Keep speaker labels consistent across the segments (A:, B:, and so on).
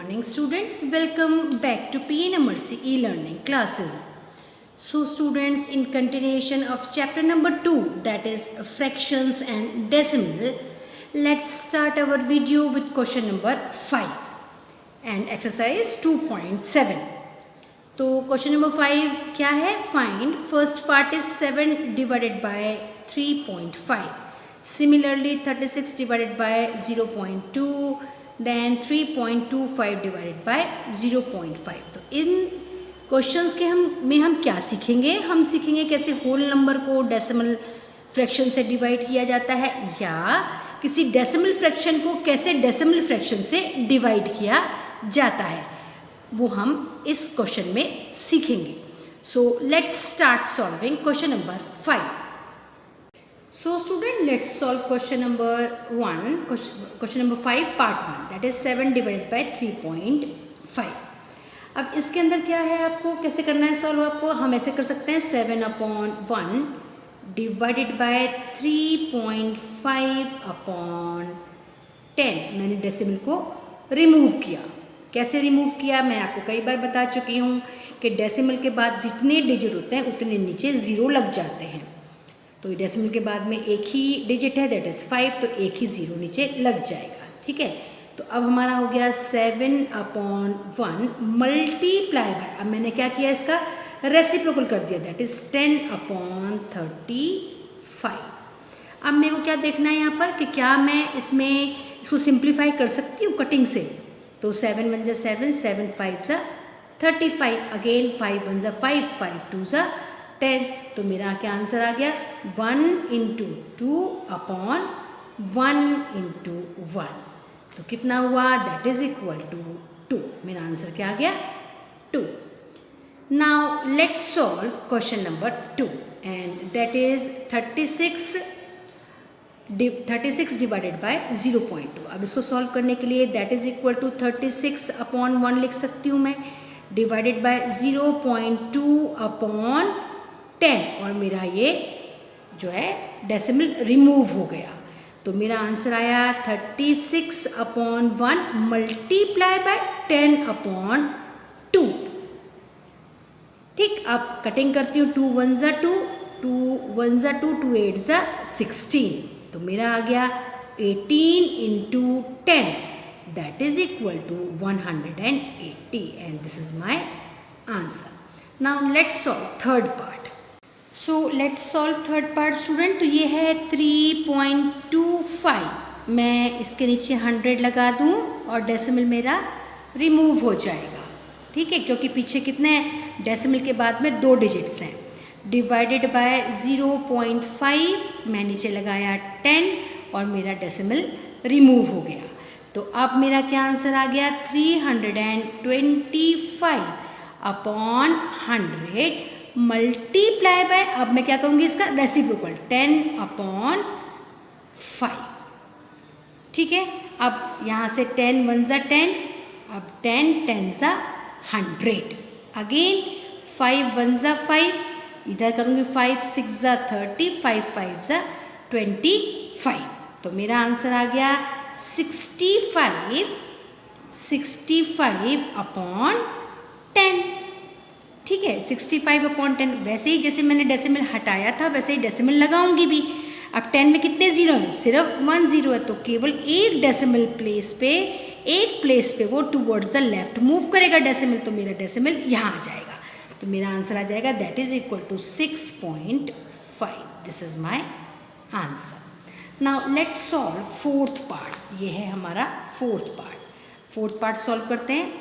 A: morning students, welcome back to PN Mercy e-learning classes. So students, in continuation of chapter number 2, that is fractions and decimal, let's start our video with question number 5 and exercise 2.7. तो question number 5 क्या है? Find first part is 7 divided by 3.5. Similarly 36 divided by 0.2, then 3.25 divided by 0.5. तो इन questions के हम क्या सीखेंगे? हम सीखेंगे कैसे होल नंबर को डेसिमल फ्रैक्शन से डिवाइड किया जाता है, या किसी डेसिमल फ्रैक्शन को कैसे डेसिमल फ्रैक्शन से डिवाइड किया जाता है, वो हम इस क्वेश्चन में सीखेंगे. So let's start solving question number 5. So student, let's solve question number 1, question number 5 part 1, that is 7 divided by 3.5. अब इसके अंदर क्या है, आपको कैसे करना है सॉल्व? आपको हम ऐसे कर सकते हैं 7/1 डिवाइडेड बाय 3.5 अपॉन 10. मैंने डेसिमल को रिमूव किया. कैसे रिमूव किया? मैं आपको कई बार बता चुकी हूँ कि डेसिमल के बाद जितने डिजिट होते हैं उतने नीचे ज़ीरो लग जाते हैं. तो डेसिमल के बाद में एक ही डिजिट है, दैट इज़ 5, तो एक ही ज़ीरो नीचे लग जाएगा. ठीक है, तो अब हमारा हो गया 7/1 मल्टीप्लाई बाय, अब मैंने क्या किया, इसका रेसिप्रोकल कर दिया, दैट इज़ 10/35. अब मेरे को क्या देखना है यहाँ पर कि क्या मैं इसको सिंप्लीफाई कर सकती हूँ कटिंग से. तो 7 1 7, 7 5 35, अगेन 5 1 5, 5 2 10. तो मेरा क्या आंसर आ गया? 1 × 2 अपॉन 1 × 1. तो कितना हुआ? That is equal to 2. मेरा आंसर क्या आ गया? 2. Now let's solve question number 2 and that is 36 divided by 0.2. अब इसको सॉल्व करने के लिए दैट इज इक्वल टू 36/1 लिख सकती हूँ मैं, डिवाइडेड बाय 0.2 अपॉन 10, और मेरा ये जो है डेसिमल रिमूव हो गया. तो मेरा आंसर आया 36/1 मल्टीप्लाई बाय 10/2. ठीक, अब कटिंग करती हूँ. 2 1 2, 2 1 2, 2 8 16. तो मेरा आ गया 18 × 10, that is equal to 180, and this is my answer. Now let's solve third part. So let's solve third part student. तो ये है 3.25. मैं इसके नीचे 100 लगा दूँ और डेसिमल मेरा रिमूव हो जाएगा. ठीक है, क्योंकि पीछे कितने डेसिमल के बाद में 2 डिजिट्स हैं. डिवाइडेड बाय 0.5, मैं नीचे लगाया 10 और मेरा डेसिमल रिमूव हो गया. तो अब मेरा क्या आंसर आ गया? 325/100 मल्टीप्लाई बाय, अब मैं क्या करूँगी इसका रेसिप्रोकल, 10/5. ठीक है, अब यहाँ से 10 1 10, अब 10 10 100, अगेन 5 1 5, इधर करूँगी 5 6 30, 5 5 25. तो मेरा आंसर आ गया 65/10. ठीक है, 65/10. वैसे ही जैसे मैंने डेसिमल हटाया था वैसे ही डेसिमल लगाऊंगी भी. अब 10 में कितने ज़ीरो हैं? सिर्फ 1 ज़ीरो है, तो केवल एक डेसिमल प्लेस पे वो टूवर्ड्स द लेफ्ट मूव करेगा डेसिमल. तो मेरा डेसिमल यहाँ आ जाएगा. तो मेरा आंसर आ जाएगा that is equal to 6.5. This is my answer. Now let's solve fourth part. ये है हमारा fourth part. Fourth part solve करते हैं.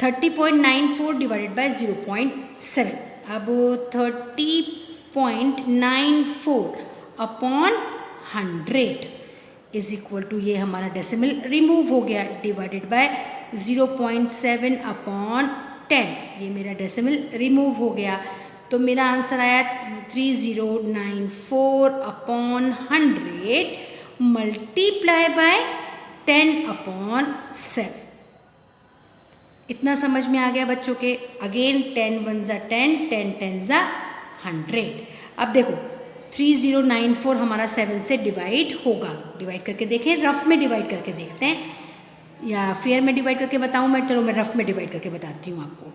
A: 30.94 डिवाइडेड बाय 0.7. अब 30.94 अपॉन 100 इज इक्वल टू, ये हमारा डेसिमल रिमूव हो गया, डिवाइडेड बाय 0.7 अपॉन 10. ये मेरा डेसिमल रिमूव हो गया. तो मेरा आंसर आया 3094/100 मल्टीप्लाई बाय 10/7. इतना समझ में आ गया बच्चों के? अगेन 10 1 10, 10 10 100. अब देखो 3094 हमारा 7 से डिवाइड होगा. डिवाइड करके देखें, रफ में डिवाइड करके देखते हैं. या फेयर में डिवाइड करके बताऊँ मैं? चलो मैं रफ में डिवाइड करके बताती हूँ आपको।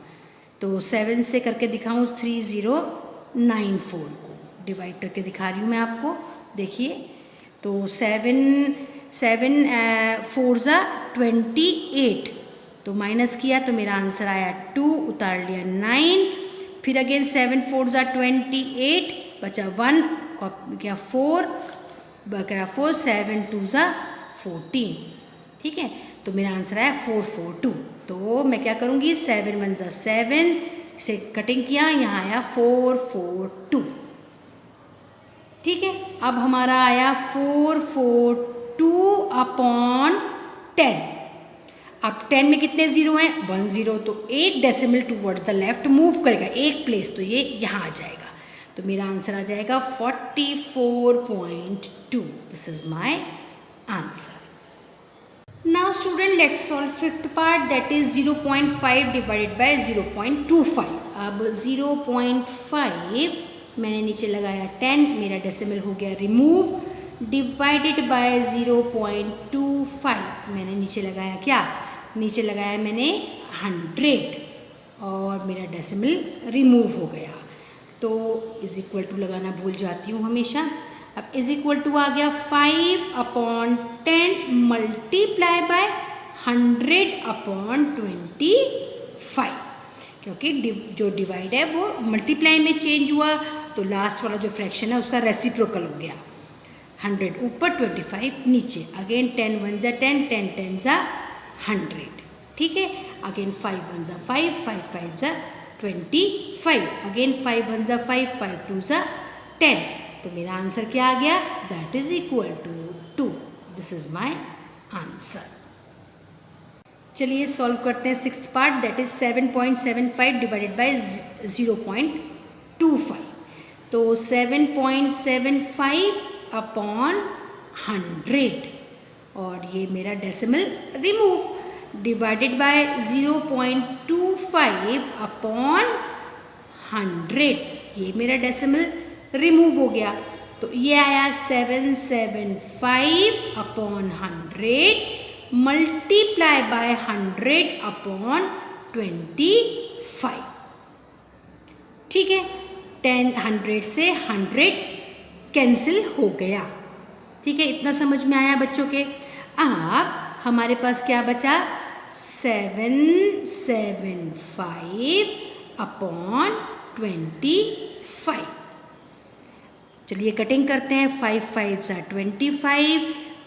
A: तो 7 से करके दिखाऊँ 3094 को डिवाइड करके दिखा रही हूँ मैं आपको। देखिए तो 7 4 ज़ा 28, तो माइनस किया तो मेरा आंसर आया 2, उतार लिया 9, फिर अगेन 7 4 ज़ा 28, बचा 1, क्या 4, बचा 4, 7 2 ज़ा 14, ठीक है। तो मेरा आंसर आया 442। तो मैं क्या करूँगी, 7 1 ज़ा 7 से कटिंग किया, यहाँ आया 442, ठीक है। अब हमारा आया 442 अपॉन 10। अब 10 में कितने ज़ीरो हैं? 1 0, तो एक decimal towards the left move करेगा एक प्लेस, तो ये यहाँ आ जाएगा। तो मेरा आंसर आ जाएगा 44.2। This is my answer. Now student, let's solve fifth part, that is 0.5 divided by 0.25. अब 0.5 मैंने नीचे लगाया 10, मेरा डेसिमल हो गया रिमूव, डिवाइडेड बाय 0.25 मैंने नीचे लगाया क्या? नीचे लगाया मैंने 100 और मेरा डेसिमल रिमूव हो गया। तो इज इक्वल टू लगाना भूल जाती हूँ हमेशा। अब इज इक्वल टू आ गया 5 अपॉन 10 मल्टीप्लाई बाय 100 अपॉन 25, क्योंकि जो डिवाइड है वो मल्टीप्लाई में चेंज हुआ, तो लास्ट वाला जो फ्रैक्शन है उसका रेसिप्रोकल हो गया। 100 ऊपर 25 नीचे, अगेन 10 1 ज़ा 10, 10 10 ज़ा 100, ठीक है। अगेन 5 1 ज़ा 5, 5 5 ज़ा 25, अगेन 5 1 ज़ा 5, 5 2 ज़ा 10, तो मेरा आंसर क्या आ गया? That is equal to 2। This is my answer. चलिए सॉल्व करते हैं sixth part, that is 7.75 divided by 0.25। तो 7.75 अपॉन 100 और ये मेरा decimal remove, divided by 0.25 upon 100, ये मेरा डेसिमल रिमूव हो गया। तो ये आया 775 अपॉन 100 मल्टीप्लाई बाय 100 अपॉन 25, ठीक है। 100 से 100 कैंसिल हो गया, ठीक है। इतना समझ में आया बच्चों के? अब हमारे पास क्या बचा? 775 अपॉन 25। चलिए कटिंग करते हैं। 5 5 ज़ा 25,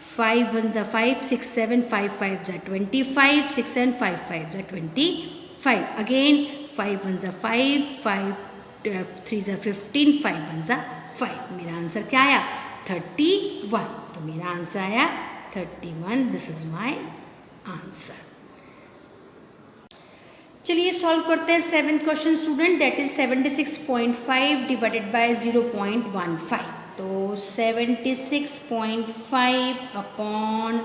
A: 5 1 ज़ा 5, 6 7 5 5 ज़ा 25, 6 7 5 5 ज़ा 25, अगेन 5 1 ज़ा 5, 5 3 ज़ा 15, 5 1 ज़ा 5। मेरा आंसर क्या आया? 31। तो मेरा आंसर आया 31। This is my answer. चलिए सॉल्व करते हैं seventh question student, that is 76.5 divided by 0.15। तो 76.5 अपॉन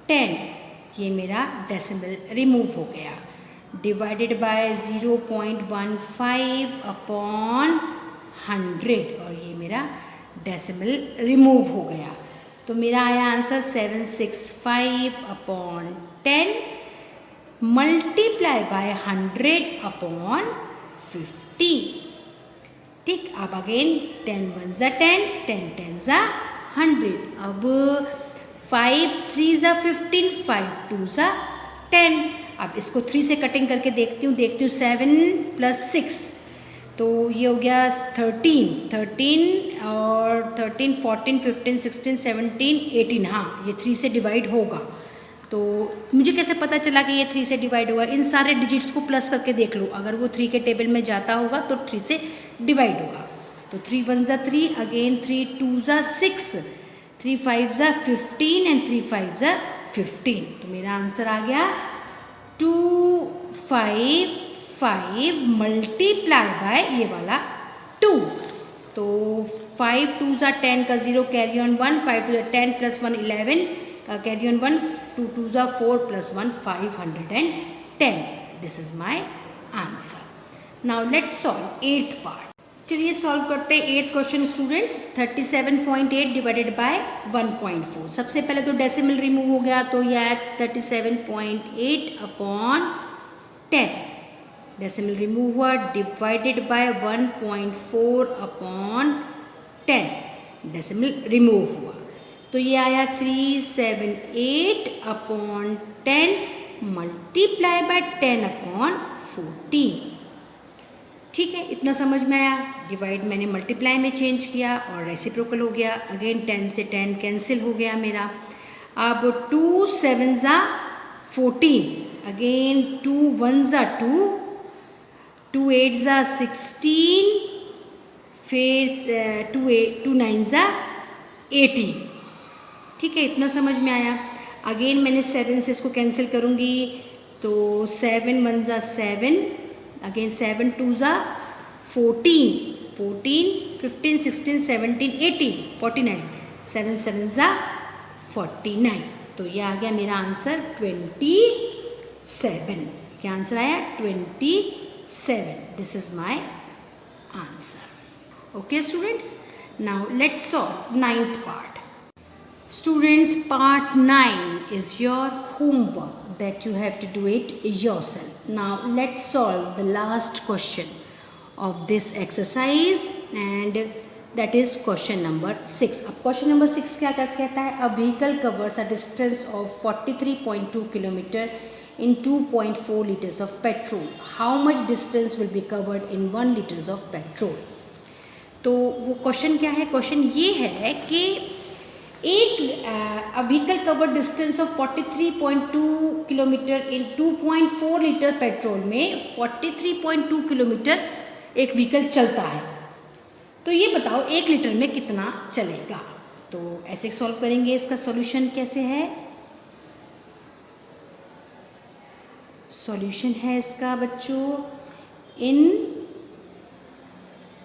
A: 10, ये मेरा डेसिमल रिमूव हो गया, डिवाइडेड बाय 0.15 अपॉन 100 और ये मेरा डेसिमल रिमूव हो गया। तो मेरा आया answer 765 upon 10 multiply by 100 upon 50, ठीक। अब अगेन 10 1 ज़ा 10, 10 10 ज़ा 100। अब 5 3 ज़ा 15, 5 2 ज़ा 10। अब इसको 3 से कटिंग करके देखती हूँ 7 + 6, तो ये हो गया 13 और 13 14 15 16 17 18, हाँ ये 3 से डिवाइड होगा। तो मुझे कैसे पता चला कि ये 3 से डिवाइड होगा? इन सारे डिजिट्स को प्लस करके देख लो, अगर वो 3 के टेबल में जाता होगा तो 3 से डिवाइड होगा। तो 3 1 ज़ा 3, अगेन 3 2 ज़ा 6, 3 5 ज़ा 15 एंड 3 5 ज़ा 15। तो मेरा आंसर आ गया 255 मल्टीप्लाई बाय ये वाला 2। तो 5 2 ज़ा 10 का 0 कैरी ऑन 1, 5 2 ज़ा 10 + 1 11 का कैरी ऑन 1, 2 2 ज़ा 4 + 1 510। This is my answer. Now let's solve eighth part. चलिए सॉल्व करते हैं 8th question students. 37.8 divided by 1.4। सबसे पहले तो डेसिमल रिमूव हो गया, तो यह 37.8 अपॉन 10 डेसिमल रिमूव हुआ, divided by 1.4 upon 10 decimal remove हुआ, तो ये आया 378 अपॉन 10 मल्टीप्लाई बाय 10 अपॉन 14। ठीक है, इतना समझ में आया। डिवाइड मैंने मल्टीप्लाई में चेंज किया और रेसिप्रोकल हो गया। अगेन 10 से 10 कैंसिल हो गया मेरा। अब 2 7 ज़ा 14, अगेन 2 1 ज़ा 2, 2 8 ज़ा 16, फिर 2 9 ज़ा 18। ठीक है, इतना समझ में आया। अगेन मैंने 7 से इसको कैंसिल करूँगी, तो 7 1 ज़ा 7, अगेन 7 2 ज़ा 14, 14 15 16 17 18 49, 7 7 ज़ा 49। तो ये आ गया मेरा आंसर 27। क्या आंसर आया? 27। This is my answer. Okay students, now let's solve 9th part. Students, part 9 is your homework that you have to do it yourself. Now let's solve the last question of this exercise, and that is question number 6. अब question number 6 क्या कहता है? A vehicle covers a distance of 43.2 kilometer in 2.4 liters of petrol. How much distance will be covered in 1 liters of petrol? तो वो question क्या है? question ये है कि एक vehicle cover distance of 43.2 kilometre in 2.4 litre petrol में 43.2 kilometre एक व्हीकल चलता है, तो ये बताओ 1 लीटर में कितना चलेगा। तो ऐसे सॉल्व करेंगे। इसका सॉल्यूशन कैसे है? सॉल्यूशन है इसका बच्चों, इन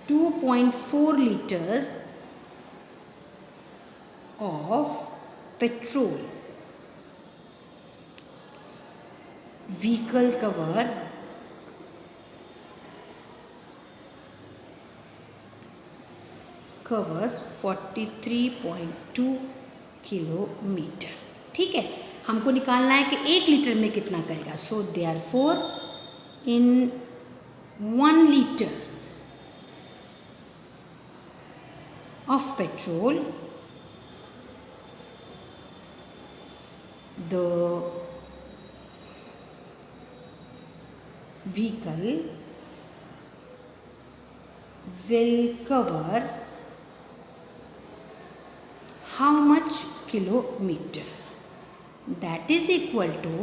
A: 2.4 litres of petrol, vehicle cover covers 43.2 kilometre. ठीक है, हमको निकालना है कि 1 लीटर में कितना करेगा। So therefore in 1 litre of petrol, the vehicle will cover how much kilometer? That is equal to,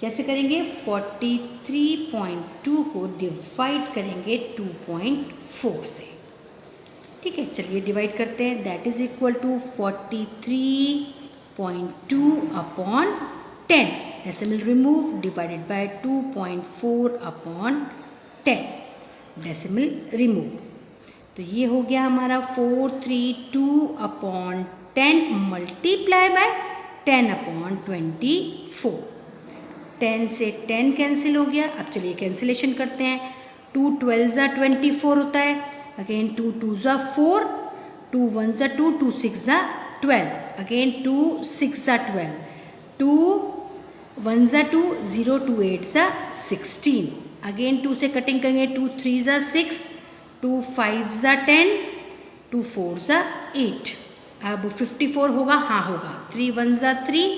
A: कैसे करेंगे? 43.2 को डिवाइड करेंगे 2.4 से। ठीक है, चलिए डिवाइड करते हैं। That is equal to 43.2 upon 10 decimal remove divided by 2.4 upon 10 decimal remove. तो ये हो गया हमारा 432 अपॉन 10 मल्टीप्लाई बाय 10 अपॉन 24। 10 से 10 कैंसिल हो गया। अब चलिए कैंसिलेशन करते हैं। 2 12 ज़ा 24 होता है, अगेन 2 2 ज़ा 4, 2 1 ज़ा 2, 2 6 ज़ा 12, अगेन 2 6 ज़ा 12, 2 1 ज़ा 2, 0 2 8 ज़ा 16, अगेन 2 से कटिंग करेंगे। 2 3 ज़ा 6, 2 5 ज़ा 10, 2 4 ज़ा 8। अब 54 होगा? हाँ होगा। 3 1 ज़ा 3,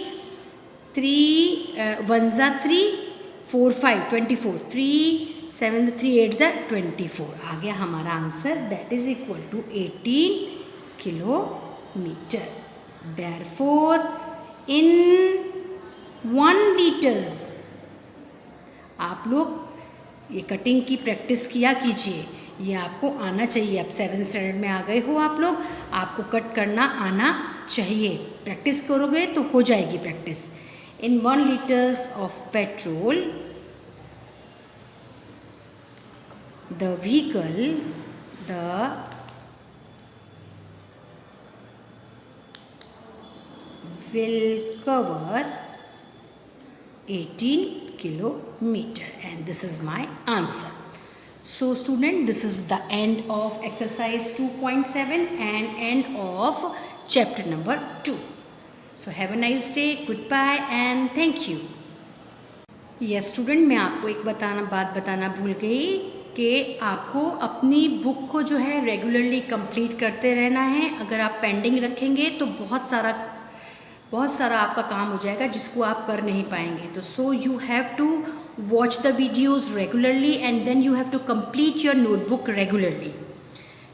A: 3 1 ज़ा 3, 4 5 24, 3 7 3 8 ज़ा 24। आ गया हमारा answer. That is equal to 18 kilometre. Therefore in 1 litres, आप लोग ये कटिंग की प्रैक्टिस किया कीजिए, ये आपको आना चाहिए। अब 7th स्टैंडर्ड में आ गए हो आप लोग, आपको कट करना आना चाहिए। प्रैक्टिस करोगे तो हो जाएगी practice. In 1 litres of petrol, the vehicle will cover 18 kilometer, and this is my answer. So student, this is the end of exercise 2.7 and end of chapter number 2. So have a nice day, goodbye and thank you. Yes student, मैं आपको एक बात बताना भूल गई कि आपको अपनी बुक को जो है रेगुलरली कंप्लीट करते रहना है. अगर आप पेंडिंग रखेंगे तो बहुत सारा आपका काम हो जाएगा जिसको आप कर नहीं पाएंगे. तो so you have to watch the videos regularly and then you have to complete your notebook regularly.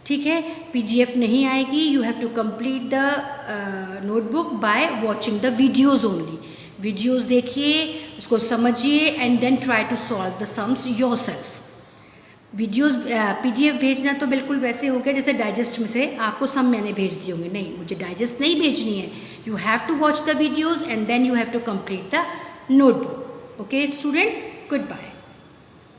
A: ठीक है, PDF नहीं आएगी. You have to complete the notebook by watching the videos only. Videos देखिए, उसको समझिए and then try to solve the sums yourself. Videos PDF भेजना तो बिल्कुल वैसे हो गया जैसे डाइजेस्ट में से आपको सम मैंने भेज दिए होंगे. नहीं, मुझे डाइजेस्ट नहीं भेजनी है. You have to watch the videos and then you have to complete the notebook. Okay students, good bye.